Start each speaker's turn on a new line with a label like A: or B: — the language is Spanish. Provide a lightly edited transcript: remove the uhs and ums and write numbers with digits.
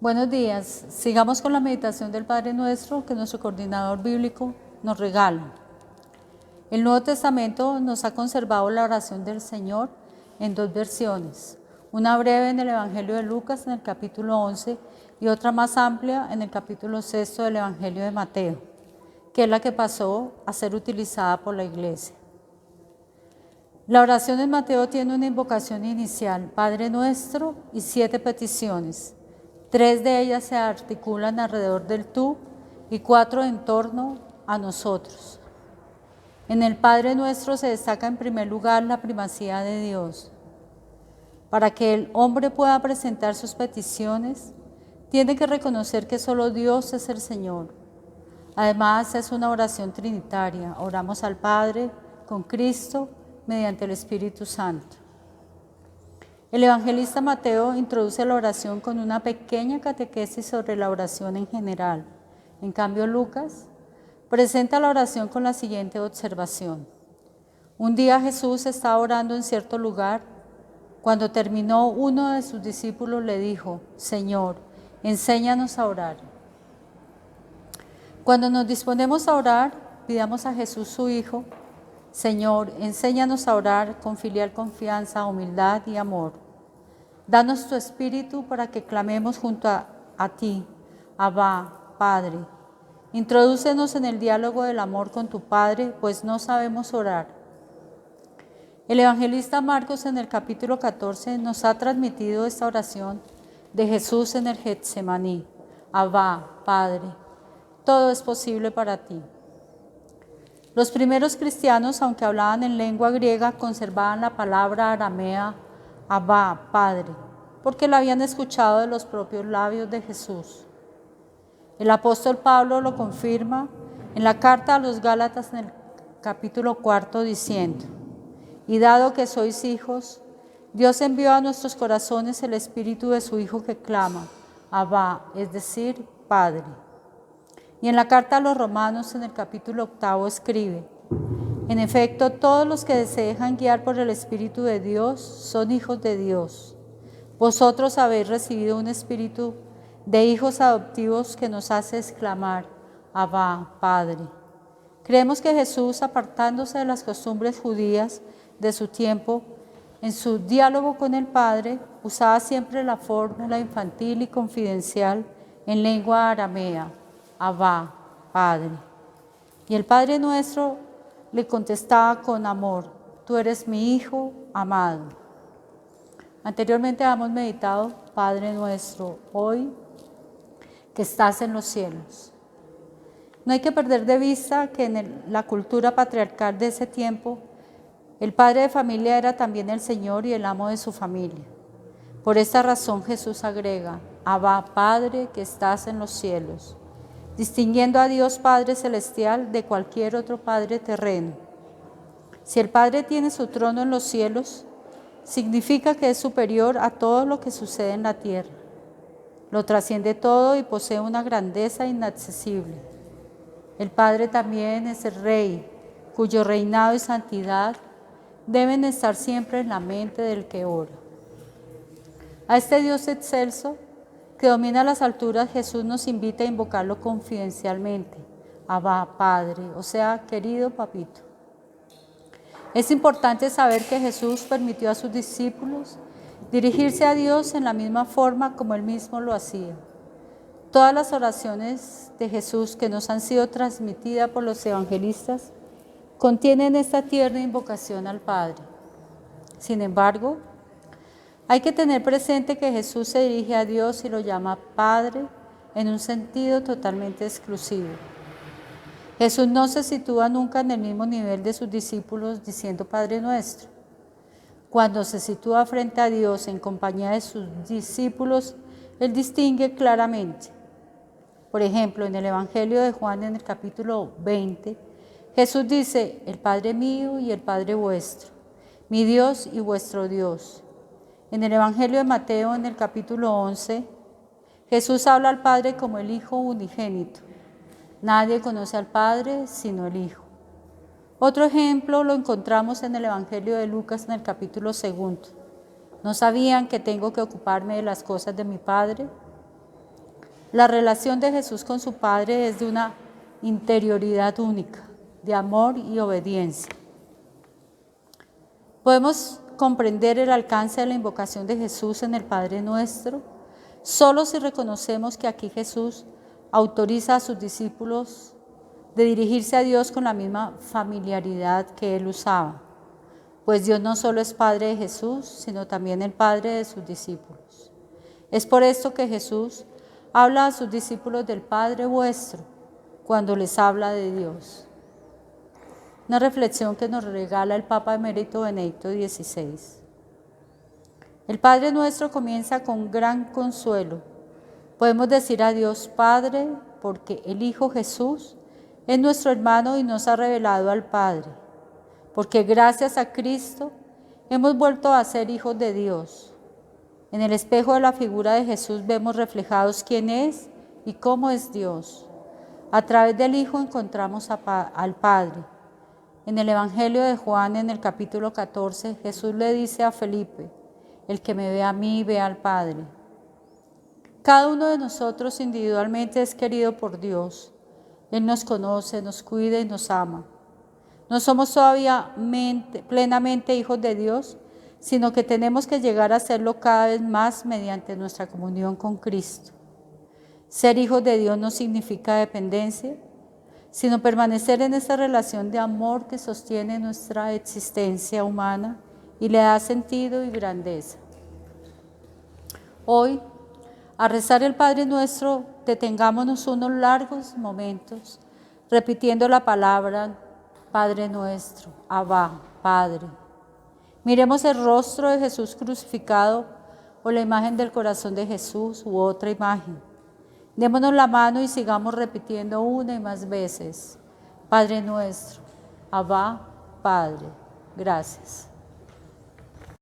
A: Buenos días. Sigamos con la meditación del Padre Nuestro que nuestro coordinador bíblico nos regala. El Nuevo Testamento nos ha conservado la oración del Señor en dos versiones. Una breve en el Evangelio de Lucas en el capítulo 11 y otra más amplia en el capítulo 6 del Evangelio de Mateo, que es la que pasó a ser utilizada por la Iglesia. La oración en Mateo tiene una invocación inicial, Padre Nuestro, y 7 peticiones. 3 de ellas se articulan alrededor del tú y 4 en torno a nosotros. En el Padre Nuestro se destaca en primer lugar la primacía de Dios. Para que el hombre pueda presentar sus peticiones, tiene que reconocer que solo Dios es el Señor. Además, es una oración trinitaria. Oramos al Padre con Cristo mediante el Espíritu Santo. El evangelista Mateo introduce la oración con una pequeña catequesis sobre la oración en general. En cambio, Lucas presenta la oración con la siguiente observación. Un día Jesús estaba orando en cierto lugar. Cuando terminó, uno de sus discípulos le dijo, Señor, enséñanos a orar. Cuando nos disponemos a orar, pidamos a Jesús su Hijo, Señor, enséñanos a orar con filial confianza, humildad y amor. Danos tu espíritu para que clamemos junto a ti, Abba, Padre. Introdúcenos en el diálogo del amor con tu Padre, pues no sabemos orar. El evangelista Marcos en el capítulo 14 nos ha transmitido esta oración de Jesús en el Getsemaní. Abba, Padre, todo es posible para ti. Los primeros cristianos, aunque hablaban en lengua griega, conservaban la palabra aramea Abba, Padre, porque la habían escuchado de los propios labios de Jesús. El apóstol Pablo lo confirma en la carta a los Gálatas en el capítulo 4 diciendo, y dado que sois hijos, Dios envió a nuestros corazones el espíritu de su Hijo que clama, Abba, es decir, Padre. Y en la carta a los Romanos en el capítulo 8 escribe, en efecto, todos los que se dejan guiar por el Espíritu de Dios son hijos de Dios. Vosotros habéis recibido un espíritu de hijos adoptivos que nos hace exclamar, Abba, Padre. Creemos que Jesús, apartándose de las costumbres judías de su tiempo, en su diálogo con el Padre, usaba siempre la fórmula infantil y confidencial en lengua aramea, Abba, Padre. Y el Padre nuestro le contestaba con amor, tú eres mi Hijo amado. Anteriormente hemos meditado, Padre nuestro, hoy que estás en los cielos. No hay que perder de vista que en la cultura patriarcal de ese tiempo, el padre de familia era también el Señor y el amo de su familia. Por esta razón Jesús agrega, Abba, Padre que estás en los cielos, distinguiendo a Dios Padre Celestial de cualquier otro Padre terreno. Si el Padre tiene su trono en los cielos, significa que es superior a todo lo que sucede en la tierra. Lo trasciende todo y posee una grandeza inaccesible. El Padre también es el Rey, cuyo reinado y santidad deben estar siempre en la mente del que ora. A este Dios excelso, que domina las alturas, Jesús nos invita a invocarlo confidencialmente, Abba, Padre, o sea, querido papito. Es importante saber que Jesús permitió a sus discípulos dirigirse a Dios en la misma forma como Él mismo lo hacía. Todas las oraciones de Jesús que nos han sido transmitidas por los evangelistas contienen esta tierna invocación al Padre. Sin embargo, hay que tener presente que Jesús se dirige a Dios y lo llama Padre en un sentido totalmente exclusivo. Jesús no se sitúa nunca en el mismo nivel de sus discípulos diciendo Padre Nuestro. Cuando se sitúa frente a Dios en compañía de sus discípulos, Él distingue claramente. Por ejemplo, en el Evangelio de Juan, en el capítulo 20, Jesús dice, el Padre mío y el Padre vuestro, mi Dios y vuestro Dios. En el Evangelio de Mateo, en el capítulo 11, Jesús habla al Padre como el Hijo unigénito. Nadie conoce al Padre sino el Hijo. Otro ejemplo lo encontramos en el Evangelio de Lucas, en el capítulo 2. ¿No sabían que tengo que ocuparme de las cosas de mi Padre? La relación de Jesús con su Padre es de una interioridad única, de amor y obediencia. Podemos comprender el alcance de la invocación de Jesús en el Padre Nuestro solo si reconocemos que aquí Jesús autoriza a sus discípulos de dirigirse a Dios con la misma familiaridad que Él usaba, pues Dios no solo es Padre de Jesús, sino también el Padre de sus discípulos. Es por esto que Jesús habla a sus discípulos del Padre vuestro cuando les habla de Dios. Una reflexión que nos regala el Papa Emérito Benedicto XVI. El Padre Nuestro comienza con gran consuelo. Podemos decir a Dios Padre porque el Hijo Jesús es nuestro hermano y nos ha revelado al Padre, porque gracias a Cristo hemos vuelto a ser hijos de Dios. En el espejo de la figura de Jesús vemos reflejados quién es y cómo es Dios. A través del Hijo encontramos al Padre. En el Evangelio de Juan, en el capítulo 14, Jesús le dice a Felipe: el que me ve a mí, ve al Padre. Cada uno de nosotros individualmente es querido por Dios. Él nos conoce, nos cuida y nos ama. No somos todavía plenamente hijos de Dios, sino que tenemos que llegar a serlo cada vez más mediante nuestra comunión con Cristo. Ser hijos de Dios no significa dependencia, sino permanecer en esa relación de amor que sostiene nuestra existencia humana y le da sentido y grandeza. Hoy, al rezar el Padre Nuestro, detengámonos unos largos momentos repitiendo la palabra Padre Nuestro, Abba, Padre. Miremos el rostro de Jesús crucificado o la imagen del corazón de Jesús u otra imagen. Démonos la mano y sigamos repitiendo una y más veces: Padre Nuestro, Abba, Padre. Gracias.